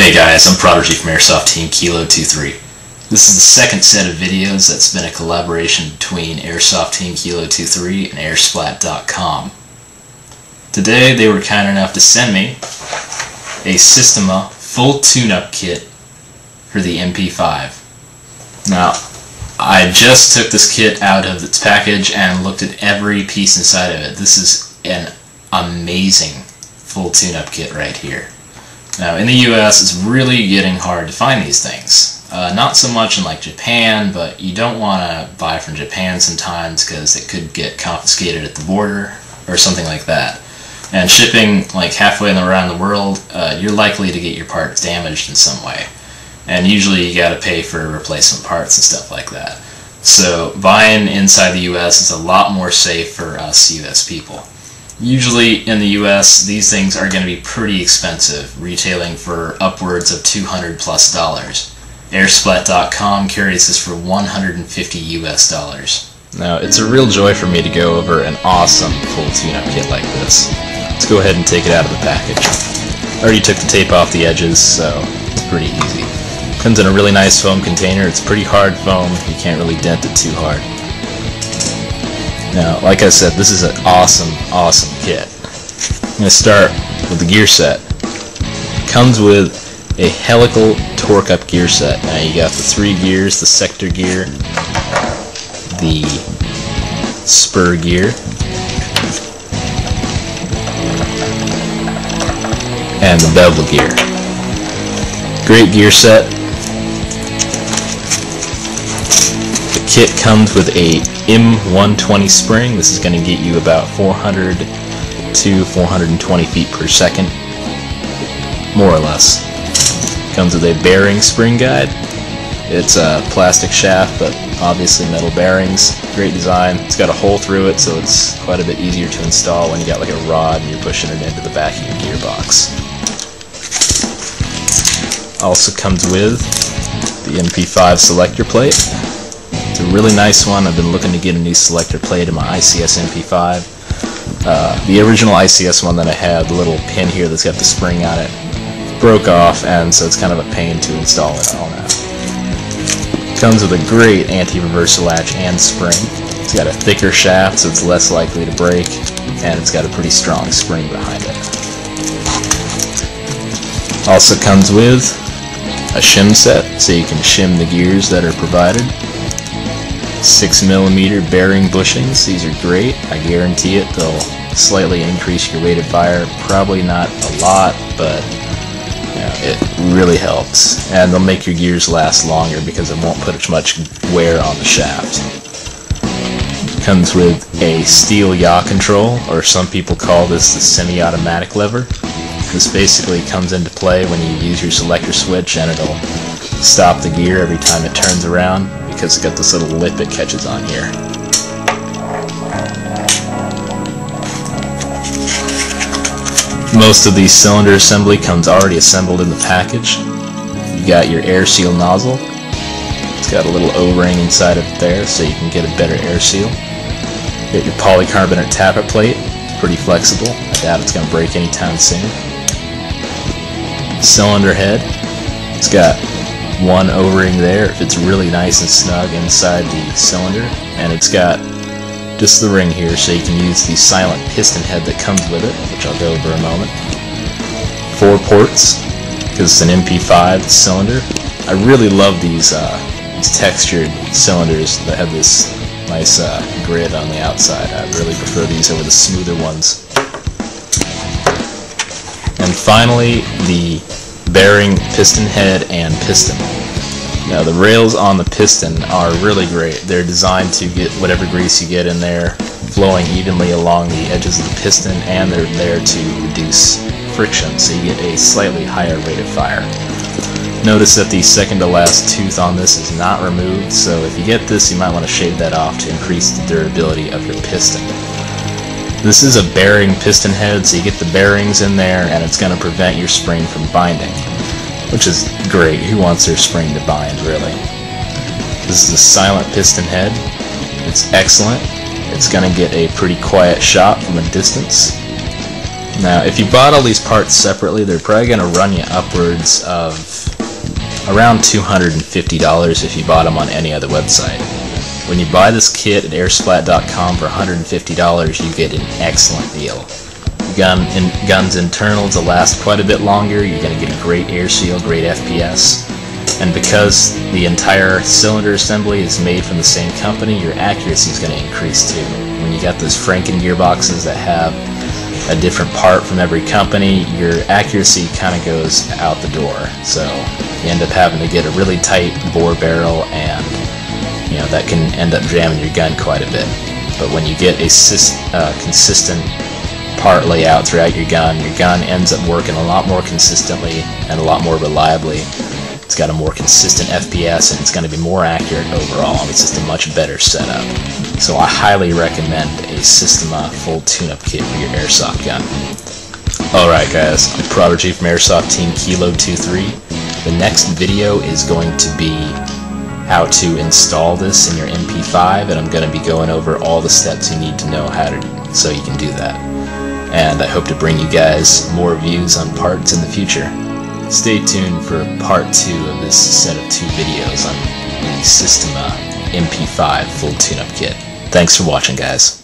Hey guys, I'm Prodigy from Airsoft Team Kilo23. This is the second set of videos that's been a collaboration between Airsoft Team Kilo23 and Airsplat.com. Today they were kind enough to send me a Systema full tune-up kit for the MP5. Now, I just took this kit out of its package and looked at every piece inside of it. This is an amazing full tune-up kit right here. Now, in the US, it's really getting hard to find these things. Not so much in like Japan, but you don't want to buy from Japan sometimes because it could get confiscated at the border or something like that. And shipping like halfway around the world, you're likely to get your parts damaged in some way. And usually you got to pay for replacement parts and stuff like that. So buying inside the US is a lot more safe for us US people. Usually in the US, these things are going to be pretty expensive, retailing for upwards of $200+. Airsplat.com carries this for $150 US. Now, it's a real joy for me to go over an awesome full tune-up kit like this. Let's go ahead and take it out of the package. I already took the tape off the edges, so it's pretty easy. Comes in a really nice foam container. It's pretty hard foam. You can't really dent it too hard. Now, like I said, this is an awesome kit. I'm going to start with the gear set. It comes with a helical torque-up gear set. Now you got the 3 gears, the sector gear, the spur gear, and the bevel gear. Great gear set. The kit comes with a M120 spring. This is going to get you about 400 to 420 feet per second, more or less. Comes with a bearing spring guide. It's a plastic shaft, but obviously metal bearings. Great design. It's got a hole through it, so it's quite a bit easier to install when you got like a rod and you're pushing it into the back of your gearbox. Also comes with the MP5 selector plate. It's a really nice one. I've been looking to get a new selector plate in my ICS MP5. The original ICS one that I had, the little pin here that's got the spring on it, broke off, and so it's kind of a pain to install it all now. Comes with a great anti-reverse latch and spring. It's got a thicker shaft, so it's less likely to break, and it's got a pretty strong spring behind it. Also comes with a shim set, so you can shim the gears that are provided. 6mm bearing bushings. These are great. I guarantee it. They'll slightly increase your rate of fire. Probably not a lot, but you know, it really helps. And they'll make your gears last longer because it won't put as much wear on the shaft. Comes with a steel yaw control, or some people call this the semi-automatic lever. This basically comes into play when you use your selector switch, and it'll stop the gear every time it turns around because it's got this little lip it catches on here. Most of the cylinder assembly comes already assembled in the package. You got your air seal nozzle. It's got a little O-ring inside of it there so you can get a better air seal. You got your polycarbonate tappet plate. It's pretty flexible. I doubt it's going to break anytime soon. Cylinder head. It's got one O-ring there if it's really nice and snug inside the cylinder, and it's got just the ring here so you can use the silent piston head that comes with it, which I'll go over in a moment. 4 ports because it's an MP5 cylinder. I really love these textured cylinders that have this nice grid on the outside. I really prefer these over the smoother ones. And finally, the bearing piston head and piston. Now the rails on the piston are really great. They're designed to get whatever grease you get in there flowing evenly along the edges of the piston, and they're there to reduce friction so you get a slightly higher rate of fire. Notice that the second to last tooth on this is not removed, so if you get this you might want to shave that off to increase the durability of your piston. This is a bearing piston head, so you get the bearings in there and it's going to prevent your spring from binding, which is great. Who wants their spring to bind, really? This is a silent piston head. It's excellent. It's going to get a pretty quiet shot from a distance. Now, if you bought all these parts separately, they're probably going to run you upwards of around $250 if you bought them on any other website. When you buy this kit at airsplat.com for $150, you get an excellent deal. Gun's internals will last quite a bit longer. You're going to get a great air seal, great FPS. And because the entire cylinder assembly is made from the same company, your accuracy is going to increase too. When you got those Franken gearboxes that have a different part from every company, your accuracy kind of goes out the door. So you end up having to get a really tight bore barrel, and that can end up jamming your gun quite a bit. But when you get a consistent part layout throughout your gun ends up working a lot more consistently and a lot more reliably. It's got a more consistent FPS, and it's going to be more accurate overall. It's just a much better setup. So I highly recommend a Systema full tune-up kit for your airsoft gun. Alright guys, I'm Prodigy from Airsoft Team Kilo23. The next video is going to be how to install this in your MP5, and I'm going to be going over all the steps you need to know how to so you can do that. And I hope to bring you guys more views on parts in the future. Stay tuned for part 2 of this set of 2 videos on the Systema MP5 full tune-up kit. Thanks for watching, guys.